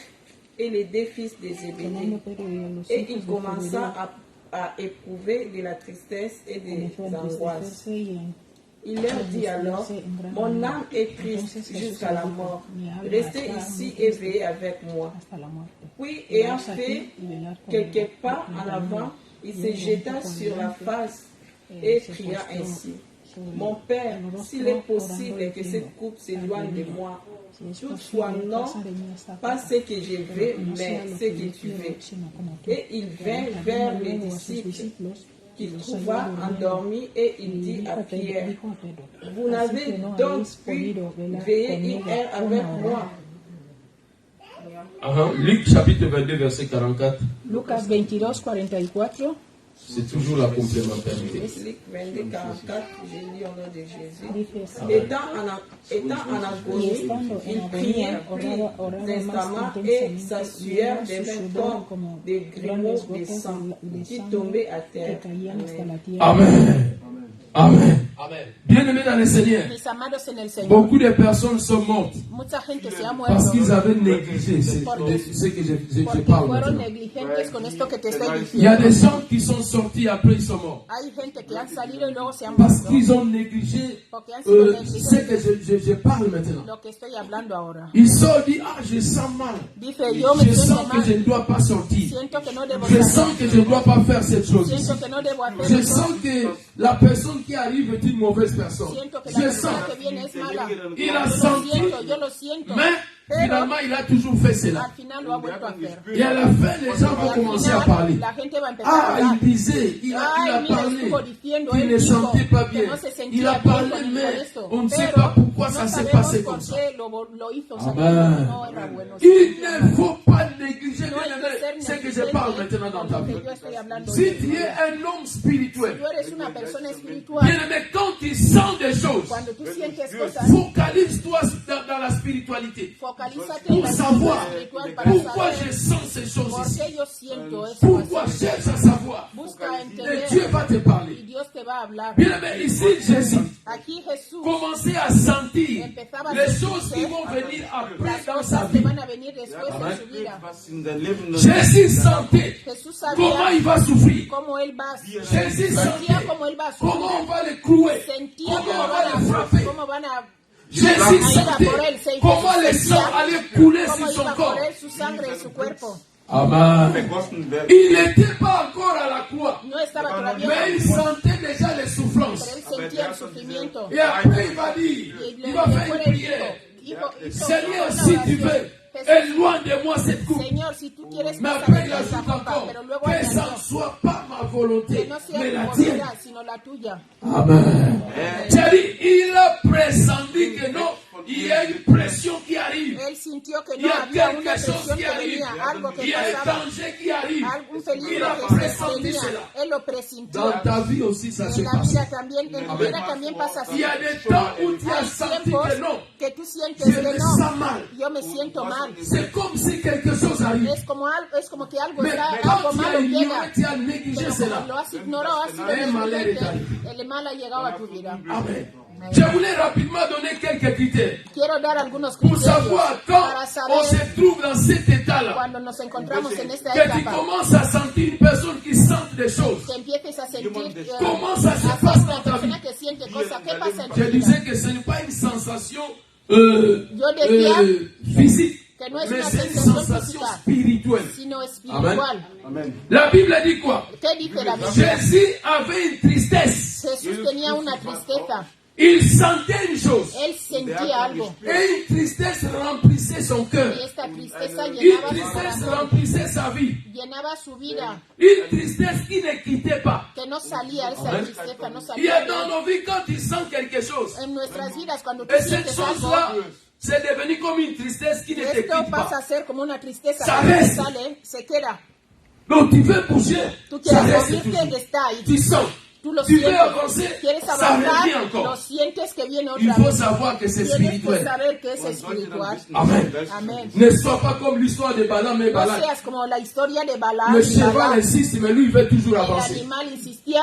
et les deux fils de Zébédée. Et il commença à éprouver de la tristesse et des angoisses. Il leur dit alors, mon âme est triste jusqu'à la mort. Restez ici et veillez avec moi. Puis, ayant fait quelques pas en avant, il se jeta sur la face et cria ainsi. Mon Père, s'il est possible que cette coupe s'éloigne de moi, toutefois non, pas ce que je veux, mais ce que tu veux. Et il vint vers les disciples qu'il trouva endormis et il dit à Pierre, vous n'avez donc pu veiller une heure avec moi. Luc chapitre 22, verset 44. Lucas 22, 44. C'est toujours la complémentarité. Luc 22, 44, j'ai lu au nom de Jésus. Étant en agonie, il priait, prit l'instamment et s'assurèrent des mains comme des grumeaux de sang qui tombaient à terre. Amen. Amen. Bien-aimés dans le Seigneur, Mis amados en el Señor, beaucoup de personnes sont mortes mucha gente se ha parce muerto qu'ils avaient négligé ce que je porque parle fueron maintenant. negligentes con esto que te estoy Il y a des diciendo. gens qui sont sortis après ils sont morts Hay gente que han salido y luego se han parce muerto qu'ils ont négligé porque han sido ce negligentes. que je parle maintenant. Lo que estoy hablando ahora. Ils sortent, disent ah je sens mal, Dice, yo me je siento sens que mal, je ne dois pas sortir, siento que no debo je salir, sens que je ne dois pas faire cette chose ici. siento que no debo hacer Je eso, sens que la personne qui arrive est une mauvaise personne. siento que la Je sens. persona que viene es mala. Il a Yo senti, lo siento, mais finalement il a toujours fait cela. al final lo ha vuelto a hacer. Et à la fin, les gens vont Al commencer à final, parler. la gente va a empezar a Ah, hablar. il disait, il a Ay, mira, parlé, estuvo diciendo, qu'il él ne dijo sentait pas que bien. no se Il sentía a bien parlé, con mais esto. on ne sait Pero pas pourquoi pourquoi ça no s'est sabemos passé por comme ça. qué lo hizo, Amen. sabemos que no era bueno. Il ne faut pas négliger No hay que ser ce que je parle maintenant dans ta negligente vie. con lo que yo estoy hablando. Si tu es un homme spirituel, Tú eres una persona espiritual. bien aimé, quand tu sens des choses, Cuando tú sientes cosas, focalise-toi dans la spiritualité. focalízate en Pour la savoir vida espiritual para pourquoi je saber sens ces choses por ici. qué yo siento eso. Pourquoi así. cherche à savoir. Busca Et entender Dieu va te y parler. Dios te va a hablar. Bien aimé, ici Jésus Aquí Jesús commençait à sentir empezaba a les sentirse choses qui vont venir après las dans sa cosas que vie. van a venir después Amen. en su vida. Was in dein Leben noch Jésus sentait Jesús comment sabía il va souffrir. cómo él va a Jésus sentía sentait cómo él va a comment sufrir. on va le clouer, Sentía comment on va le frapper. cómo van a Jésus a ir a sentait por él. comment le sang allait couler cómo sur son iba a corps. correr su sangre en su cuerpo. Amen. vergossen werden. Il n'était pas encore à la croix, No estaba todavía, mais il sentait déjà les pero souffrances. él sentía el sufrimiento. Et après, il va dire, Y il va faire une prière. hizo Seigneur, una si tu oración. veux, Jesús, éloigne de moi cette coupe. Señor, si tú quieres Mais que après, il salga ajoute esta copa, encore, pero luego que ça añadió ne soit pas ma volonté, que no sea mais tu la tienne. voluntad, sino la tuya. Amen. C'est-à-dire, il a pressenti que non, il y a une pression qui arrive. Él sintió que Il y no a había una quelque chose presión qui que arrive. venía, algo que Il y a un pasaba, danger qui arrive. algún Il peligro a que se pressenti venía. cela. Él lo presintió. Dans ta vie aussi, ça se En la passe. vida también, en tu vida también pasa así. Il y a des temps où tu as Hay senti tiempos que non, que tú sientes je que me no, sens mal. yo me siento mal. C'est comme si quelque chose arrive. Es como que algo Mais está, algo quand tu malo as llega. ignoré, tu as négligé Pero cela. como lo has ignorado, has sido Un malheur est arrivé. negligente, el mal ha llegado a tu vida. Amen. Je voulais rapidement donner quelques critères Quiero dar algunos pour criterios savoir para quand on saber se trouve dans cet état-là, cuando nos encontramos en esta que tu etapa, commences à sentir une personne qui sent des choses. que empieces a sentir Comment ça se a ser passe una dans ta vie? persona que siente cosas. ¿Qué pasa en tu Je vida? disais que ce n'est pas une sensation Yo decía physique, que no es mais una c'est une sensación sensation física, spirituelle. sino espiritual. Amen. La Bible dit quoi? ¿Qué dice la Biblia? Jésus avait une tristesse. Jesús tenía una tristeza. Il sentait une chose. Él sentía algo. Et une tristesse remplissait son cœur. Y esta tristeza Une llenaba su tristesse corazón, remplissait sa vie. llenaba su vida, Une tristesse qui ne quittait pas. que no salía esa tristeza, no Il y a salía. dans nos vies quand tu sens quelque chose. En nuestras vidas, cuando tú Et cette sientes algo, chose-là, c'est devenu comme une tristesse qui ne te esto quitte pasa pas. a ser como una tristeza Ça que no reste. sale, se queda. Donc tu veux bouger, Tú ça quieres reste morirte, toujours. está ahí. Tu sens. Tú lo Tu veux sientes, avancer, quieres ça avanzar, revient lo encore. sientes que viene Il otra faut vez. savoir que c'est Tienes que spirituel. saber que es espiritual. Amen. Amén. Ne sois pas comme l'histoire de Balaam et No Balak. seas como la historia de Balaam. Le y cheval Balaam. insiste, mais lui, il veut toujours El avancer. animal insistía,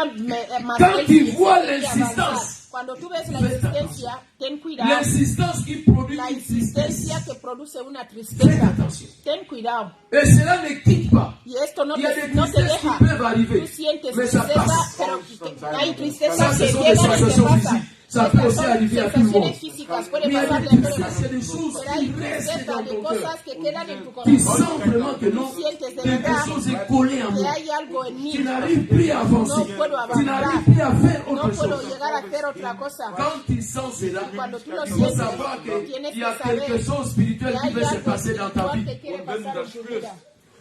más Quand él tu insistía vois en l'insistance, avanzar. Cuando tú ves la fais insistencia, ten cuidado. L'insistance qui produit La une tristesse. insistencia que produce una Fais tristeza. attention. Ten cuidado. Et cela ne quitte pas. Y esto no Il y a te, des no te tristesses deja. qui peuvent arriver, Tú sientes mais ça tristeza, passe. pero hay tristeza Ça, ce que sont des llegan y te sensations pasa. physiques. Ça peut aussi arriver à tout le monde. Sensaciones físicas, puede Mais il y a pasarle des a todo el tristesses, il y a mundo. des choses Pero hay qui restent tristeza dans de ton cosas cœur. que quedan en tu Tu corazón. sens vraiment que non, Tú sientes de quelque verdad chose est collé en que moi. hay algo en mí. Tu n'arrives plus à avancer. No puedo Tu n'arrives avanzar. plus à faire No autre puedo chose. llegar a hacer otra cosa. Quand tu sens cela, Cuando tú lo il faut sientes, savoir tienes qu'il y a que saber quelque chose spirituel que qui hay veut se algo passer dans ta espiritual vie. que quiere pasar en tu vida.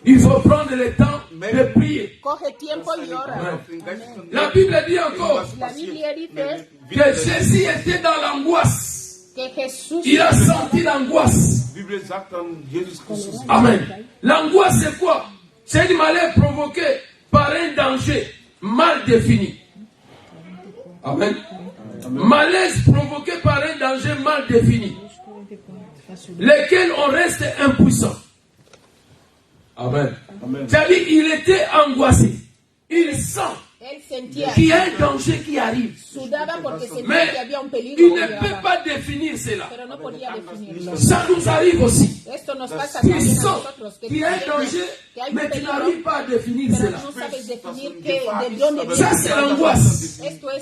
Il faut prendre le temps de prier. Coge tiempo y ora. La Bible dit encore La Biblia dice que Jésus était dans l'angoisse. que Jesús Il a senti l'angoisse. Die Bibel sagt dann, Jesus Christus. Amen. L'angoisse, c'est quoi? C'est une malheur provoquée par un danger mal défini. Amen. Malaise provoqué par un danger mal défini, lesquels on reste impuissant. Amen. C'est-à-dire, il était angoissé. Il sent él sentía, qu'il y a un danger qui arrive. sudaba porque sentía Mais que había un peligro il que ne peut llegaba, pas définir cela. pero no podía definirlo. Ça nous arrive aussi. Esto nos pasa Tu también a sens nosotros, que qu'il y a un danger, que hay un mais tu peligro, n'arrives pas à définir pero cela. no sabes definir de dónde viene. Ça, c'est l'angoisse. Esto es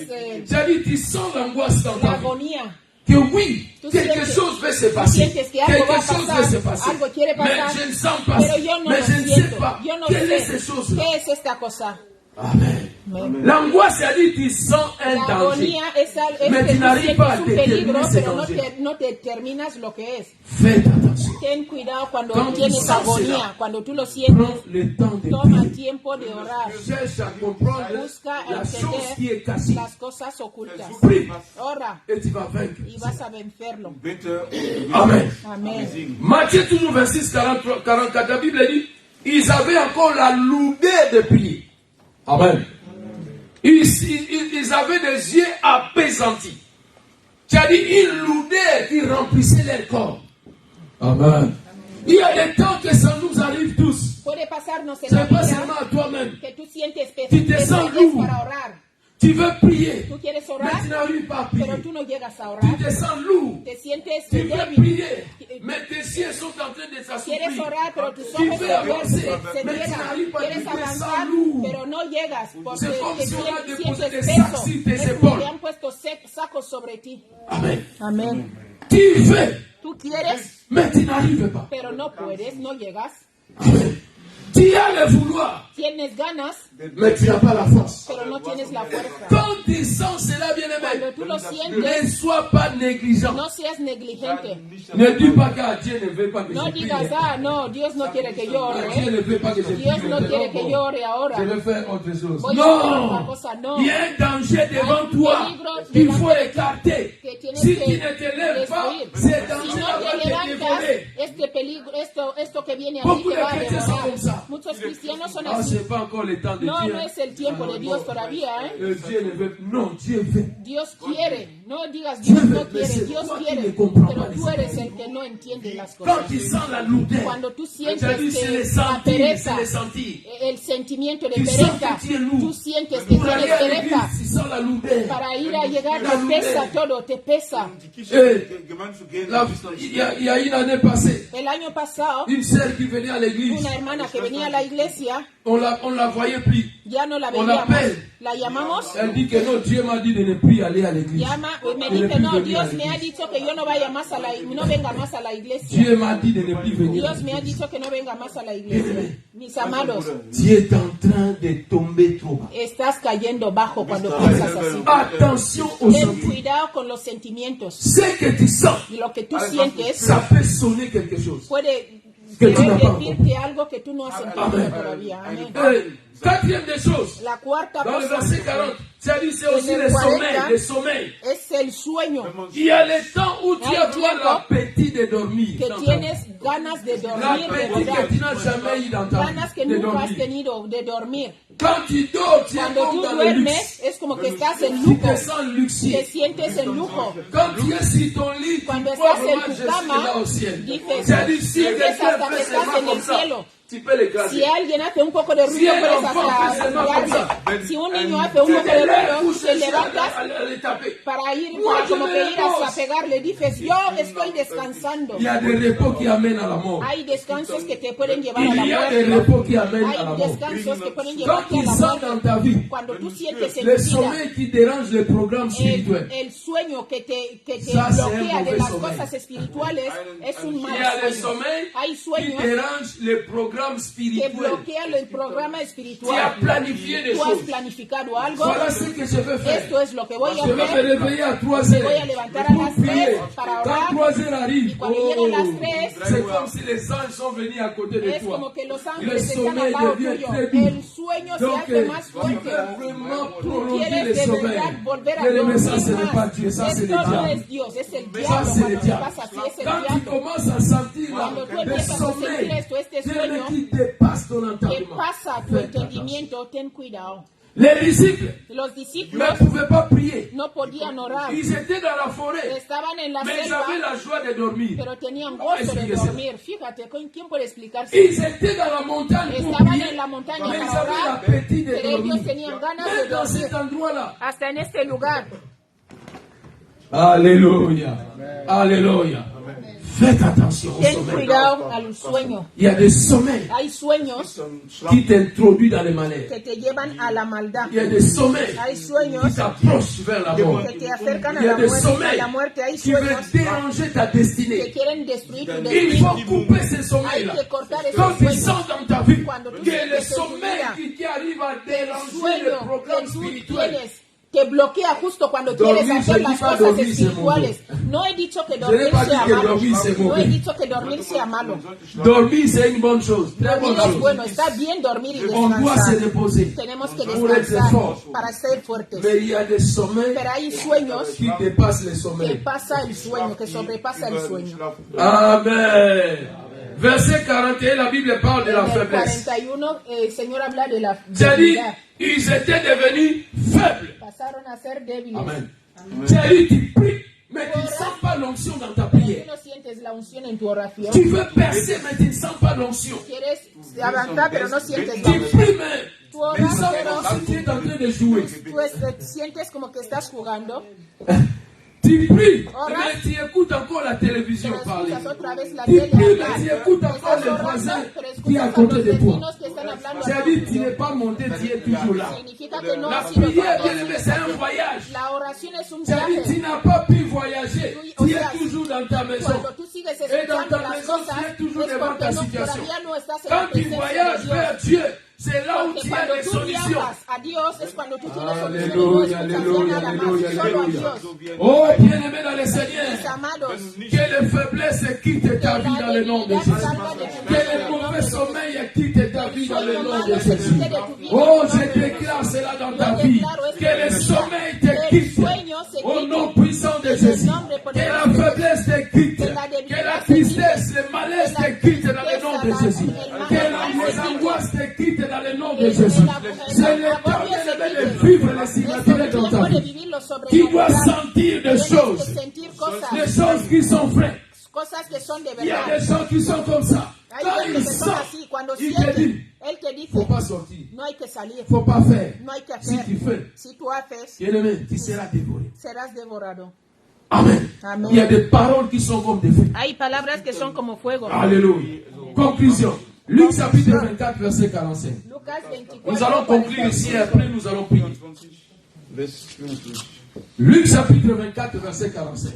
C'est-à-dire, tu sens l'angoisse dans la ta vie. agonía. Que oui, Tú quelque sientes- chose va se tú passer. sientes que algo va Quelque a chose pasar, va se passer. algo quiere Mais pasar, je ne sens pas. pero yo no Mais lo je ne sais siento. pas. Yo no Quelle est sé cette chose-là? qué es esta cosa. Amen. L'angoisse, c'est-à-dire tu sens un danger, mais tu n'arrives pas à déterminer ce danger. No determinas lo que es. Faites attention. Ten cuidado cuando Quand tienes tu sens agonía, cela, cuando tú lo sientes, prends le temps de toma prier. tiempo de orar. Cherche à comprendre Busca la chose qui est entender cachée. las cosas ocultas. Prie Ora et tu vas vaincre. y vas a vencerlo. Amen. Amén. Matthieu toujours 26, 43, 44, la Bible dit, ils avaient encore la lourdeur de prier. Amen. Ils avaient des yeux apaisantis. C'est-à-dire une lourdeur qui remplissait leur corps. Amen. Il y a des temps que ça nous arrive tous. Puede pasarnos en Ce la n'est pas vida seulement à toi-même. que tú sientes Tu te sens lourd. para orar. Tu veux prier, Tú quieres mais orar, tu n'arrives pas à prier. pero tú no llegas a Tu orar. te sens lourd. Te sientes Tu veux débil. prier, mais tes yeux sont en train de s'assouplir. Quieres orar, pero tus Tu ojos veux se avancer, se mais tu cierran. n'arrives pas, Quieres tu te sens avanzar, lourd. pero no llegas porque C'est comme te si on a déposé sientes des sacs peso. sur tes Es como épaules. que han puesto sacos sobre ti. Amen. Amén. Tu veux, Tú quieres, mais tu n'arrives pas. pero no puedes, no llegas. Amen. Tu as le vouloir, Tienes ganas, mais tu n'as pas la force. pero no tienes la fuerza. Quand tu sens cela, bien Cuando aimé, tú lo ne sientes, sois pas négligent. no seas negligente. Ne dis pas que Dieu ne veut pas que No je prie. digas, ah, no, Dios no quiere que yo ore. Dieu ne veut pas que je prie. Dios no quiere que yo ore ahora. Je vais faire autre chose. Voy a hacer otra Non! cosa, no. Il y a un danger devant toi qu'il faut écarter. Que tienes Si que tu ne te lèves pas, destruir. ce Si danger no va te te levantas, dévorer. este peligro, esto que viene a ti Beaucoup te de va a chrétiens sont comme ça. devorar. Muchos cristianos son Ah, así. c'est pas encore le temps de No, Dieu. no es el tiempo de Dios todavía, ¿eh? Dieu ne veut. Non, Dieu veut. Dios quiere. No digas Dios no quiere, Dios quiere. Pero tú eres el que no entiende las Quand cosas. tu sens la lourdeur, Cuando tú tu sientes as dit c'est que le la sentir, pereza, c'est le sentir. el sentimiento de Tu sens pereza, que tu es lourd. tú sientes que Pour aller tienes à l'église, pereza. tu sens la lourdeur. Para ir a llegar La te lourdeur. pesa todo, te pesa. Il y a une année passée, El año pasado, une sœur qui venait à l'église, una hermana que venía a la iglesia, on la voyait plus. ya no la On veíamos. l'appelle. La llamamos, Elle dit que non, Dieu m'a dit de ne plus aller à l'église. me De ne dice, plus no, venir à Dios me ha l'église. dicho que yo no vaya más a no venga más a la iglesia. Dieu m'a dit de ne plus venir. Dios me ha dicho que no venga más a la iglesia. Mis amados, Tu es en train de tomber trop bas. estás cayendo bajo cuando piensas así. Attention aux Ten sentiments. cuidado con los sentimientos. Ce que tu sens, Y lo que tú sientes ça peut sonner quelque chose. puede Que tú no has decirte algo que tú no has entendido todavía. Amén. Quatrième des choses, La cuarta dans le cosa verset 40, c'est-à-dire c'est aussi En el le 40, sommeil, le sommeil. es el sueño. Il y a les temps où tu Hay as vraiment tiempo l'appétit de dormir. Que dans ta tienes vie. ganas de dormir, de L'appétit verdad. que tu n'as jamais eu dans ta Ganas que vie de nunca has dormir. tenido de dormir. Quand tu dors, tu es Cuando comme tú dans le luxe. duermes, es como que estás en Tu lujo. te sens Te luxueux. sientes en lujo. Quand tu es sur ton lit, tu Cuando crois estás en vraiment tu je suis cama, là au ciel. dices, C'est-à-dire si sientes quelqu'un hasta que fait estás seulement en comme el ça, cielo. tu peux l'écraser. Si alguien hace un poco de Si ruido, el puedes enfant fait seulement comme ça, hasta si un niño hace un poco de ruido, te levantas à le taper. para ir, Moi, para je como me que ir repose. a pegarle. Dices, yo estoy descansando. Il y a des repos qui amènent à la mort. Hay descansos que te pueden llevar a Il la y a des muerte. repos qui amènent à la Hay mort. descansos que pueden Quand llevarte a tu la sens muerte. dans ta vie Cuando tú sientes en le tu vida sommeil qui dérange le programme spirituel, el sueño que te Ça, c'est un bloquea de mauvais las sommeil. cosas espirituales, es un il mal y a le sueño. sommeil Hay qui sueños dérange le programme que spirituel. bloquean el programa Tu as espiritual. planifié des Tú has choses. planificado algo. Voilà ce que je veux faire. Esto es lo que voy a Je vais me hacer. réveiller à 3 Me heures voy a levantar a pour las prier. 3 para Quand orar. 3 heures arrivent, Y cuando llegan las 3, c'est comme si les anges sont venus à côté de es toi. como que los Le ángeles están al sommeil lado devient tuyo. très doux. El sueño se Donc, hace más tu fuerte. veux vraiment Tú prolonger quieres le de sommeil. verdad volver a Mais dormir ça, ce n'est pas más. Dieu, ça, c'est le Esto no diable. es Dios, es el Ça, diablo. c'est le Cuando te diable. pasa así, es el Quand tu diablo. commences à sentir Cuando tú le empiezas a sommeil, sentir esto, este Dieu sueño qui dépasse ton que entendement. pasa a tu Fais entendimiento, ten cuidado. Les disciples Los discípulos ne pouvaient pas prier. no podían orar. Ils étaient dans la forêt, Estaban en la mais ils selva, avaient la joie de dormir. pero tenían ¿Cómo gozo de expliques dormir. Fíjate, ¿quién puede explicarse? Ils étaient dans la montagne pour Estaban prier, en la montaña mais ils para avaient orar, l'appétit de pero ellos dormir. tenían ganas Même de dans dormir. cet endroit-là. Hasta en este lugar. Alléluia. Alléluia. Faites attention au Ten sommeil. cuidado al sueño. Il y a des sommeils Hay sueños qui t'introduisent dans les malheurs. que te llevan a la maldad. Il y a des sommeils Hay qui sueños t'approchent vers la mort. que te acercan Il y a des a sommeils la muerte. Hay qui veulent sueños déranger ta que destinée. quieren destruir tu Il destino. faut couper ces Hay sommeils-là. que cortar Quand esos tu sueños. sens dans ta vie Cuando tú que sientes les en tu sommeils vida qui arrivent à déranger Sueño les programmes que tú spirituels, tienes que bloquea justo cuando Dormir, quieres hacer je las dis pas cosas dormir, c'est espirituales. No he dicho que n'ai dormir pas dit sea que malo. dormir, c'est No he mauvais. dicho que dormir sea malo. dormir c'est une bonne chose, très bonne Dormir es chose. bueno, está bien dormir y On doit se descansar. reposer. Tenemos que Pour être descansar fort. para ser fuertes. Mais il y a des sommeils Pero hay sueños qui dépassent les que sommeils. pasa el sueño, que sobrepasa el sueño. Amen. Verset 41, la Bible parle de la En el faiblesse. 41, el Señor habla de la C'est dit, debilidad. ils étaient devenus faibles. Pasaron a ser débiles. Amen. C'est dit, tu pries, mais tu ne sens pas l'onction dans ta Pero tú prière. no sientes la unción en tu oración. Tu veux percer, mais tu ne sens pas l'onction. Quieres avanzar, pero no sientes la Tu unción. pries, mais Tu tu oras, sens pero comme si tu es en train de jouer. tú sientes como que estás jugando. Tu pries, Oras. mais tu écoutes encore la télévision Pero parler. escuchas otra vez la Tu tele pries, hablar. mais tu écoutes encore Estás les orando, voisins pero qui est à escuchas a côté los de toi. vecinos que están hablando. C'est-à-dire, tu n'es pas monté, tu es toujours là. Significa que no La has sido prière, todo. bien aimé, c'est un voyage. La oración es un C'est-à-dire, tu viaje. n'as pas pu voyager. O Tu sea, es toujours dans ta maison. Cuando tú sigues Et dans escuchando ta las maison, cosas, tu es toujours es devant porque ta no, situation. todavía no estás en la Quand tu presencia de voyages Dios. vers Dieu, c'est là où Porque tu as cuando des tú solutions. viajas a Dios es cuando tú tienes soluciones. No Alléluia, escuchas alléluia, ya nada más, alléluia, solo a alléluia. Dios. Oh, bien-aimé dans le Mis Seigneur, amados, que les faiblesses quittent ta vie dans le nom de Jésus. Que les mauvais sommeils quittent ta vie dans le nom de Jésus. Oh, je déclare cela dans ta vie. Que les sommeils te quittent. Au nom puissant de Jésus. Que la faiblesse te quitte. Que la tristesse, le malaise te quitte dans le nom de Jésus. Que les angoisses te quittent dans le nom de Jésus. C'est le temps de vivre les signature dans ta vie. Qui doit sentir des choses. Des choses qui sont vraies. cosas que son de Il y a verdad. des gens qui sont comme ça. Hay Quand gente ils que son sortent, así, cuando il te sienten, dit, él te dice, faut pas sortir. no hay que salir, Faut pas faire. no hay que Si hacer. tu fais, Si tú haces, bien-aimé, tu seras dévoré. serás devorado. Amen. Amen. Il y a des paroles qui sont comme des feux. Hay palabras que son como fuego. Alléluia. Conclusion. Luc chapitre 24, verset 45. Lucas 24, Nous allons conclure ici et après nous allons prier. Vers 24. Luc chapitre 24, verset 45.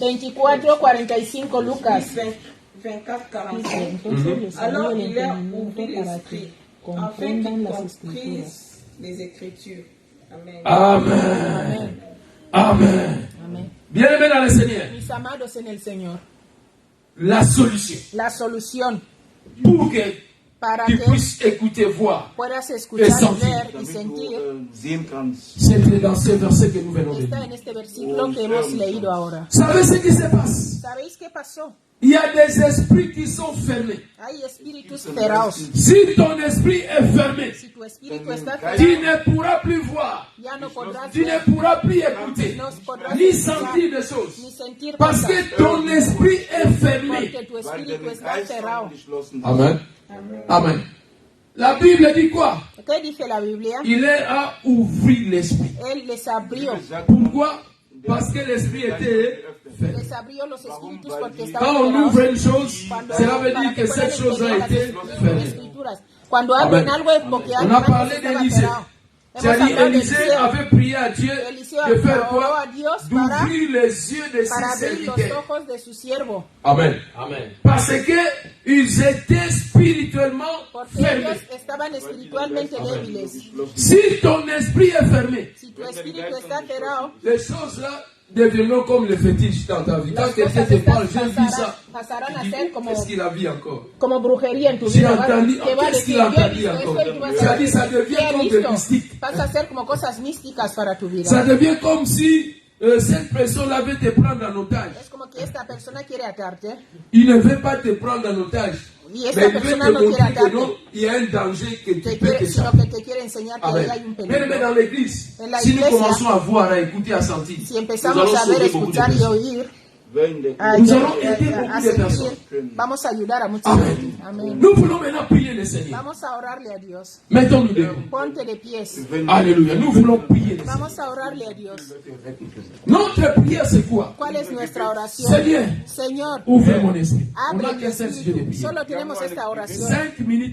24, 45, Lucas. 24, 45. Alors il leur ouvrit l'esprit, afin qu'ils comprisent les Écritures. Amen. Amen. Amen. Amén. Bien-aimé dans le Seigneur, Mis amados en el Señor, la solution la solución pour que para tu que puisses écouter, voir, puedas escuchar, sentir. ver y Damit sentir, du sehen kannst. c'est dans ce verset que nous venons de está lire. en este versículo que hemos leído ahora. Savez ce qui se passe? ¿Sabéis qué pasó? Il y a des esprits qui sont fermés. Hay espíritus cerrados. Si ton esprit est fermé, Si tu espíritu está tu cerrado, ne pourras plus voir, ya no podrás tu ne ver, pourras plus écouter, no podrás ni escuchar, sentir des choses. ni sentir Parce cosas, que ton esprit est fermé. porque tu Weil espíritu deine está Geist cerrado. geschlossen ist. Amen. Amen. La Bible dit quoi? ¿Qué dice la Biblia? Il est à ouvrir l'esprit. Él les abrió, Pourquoi? Parce que l'esprit était fermé. les abrió los espíritus porque Quand estaban on cerrados. ouvre une chose, Cuando- cela veut para dire que puedan cette chose a entender las été fermée. escrituras. Cuando abren Amen. algo es porque On a antes parlé estaba d'Élisée. cerrado. Hemos C'est-à-dire, hablado de Élisée Eliseo. avait prié à Dieu Eliseo de faire oró quoi? a Dios para- D'ouvrir les yeux de para ses abrir los serviteurs. ojos de su siervo, Amen. Parce que ils étaient spirituellement porque fermés. ellos estaban espiritualmente débiles. Si ton esprit est fermé, Si tu espíritu está cerrado, les choses-là deviendront comme le fétiche dans ta vie. Quand las quelqu'un cosas te parle, estas j'ai vu ça. pasarán a Tu dis, ser como, qu'est-ce qu'il a vu encore? como brujería en tu J'ai vida. entendu, Te va a qu'est-ce decir, qu'il a yo he entendu visto encore? esto y tú vas a C'est-à-dire, decir, ça devient ¿qué he comme visto? des mystiques. Pasa a ser como cosas místicas para tu vida. Ça devient comme si cette personne-là veut te prendre en otage. Es como que esta persona quiere atarte Il ne veut pas te prendre en otage. y Mais esta il veut persona te no quiere montrer que atarte. non, il y a un danger que tu Te peux quiere, sino t'échapper. que te quiere enseñar que Amen. hay un Mais dans peligro. l'église, En la si nous iglesia, commençons à voir, à écouter, à sentir, Si nous empezamos allons a ver, sauver beaucoup de escuchar y personnes. oír, Nous allons aider beaucoup de personnes. Vamos a ayudar a mucha Amen. gente. Amén. Nous voulons maintenant prier le Seigneur. Vamos a orarle a Dios. Mettons-nous debout. Ponte de pies. Alléluia. Nous voulons prier le Seigneur. Vamos a orarle a Dios. Notre prière, c'est quoi? ¿Cuál es nuestra oración? Seigneur, Señor, ouvre mon esprit. On abre a mi qu'un seul sujet de espíritu. prière. Solo tenemos esta oración. 5 minutes.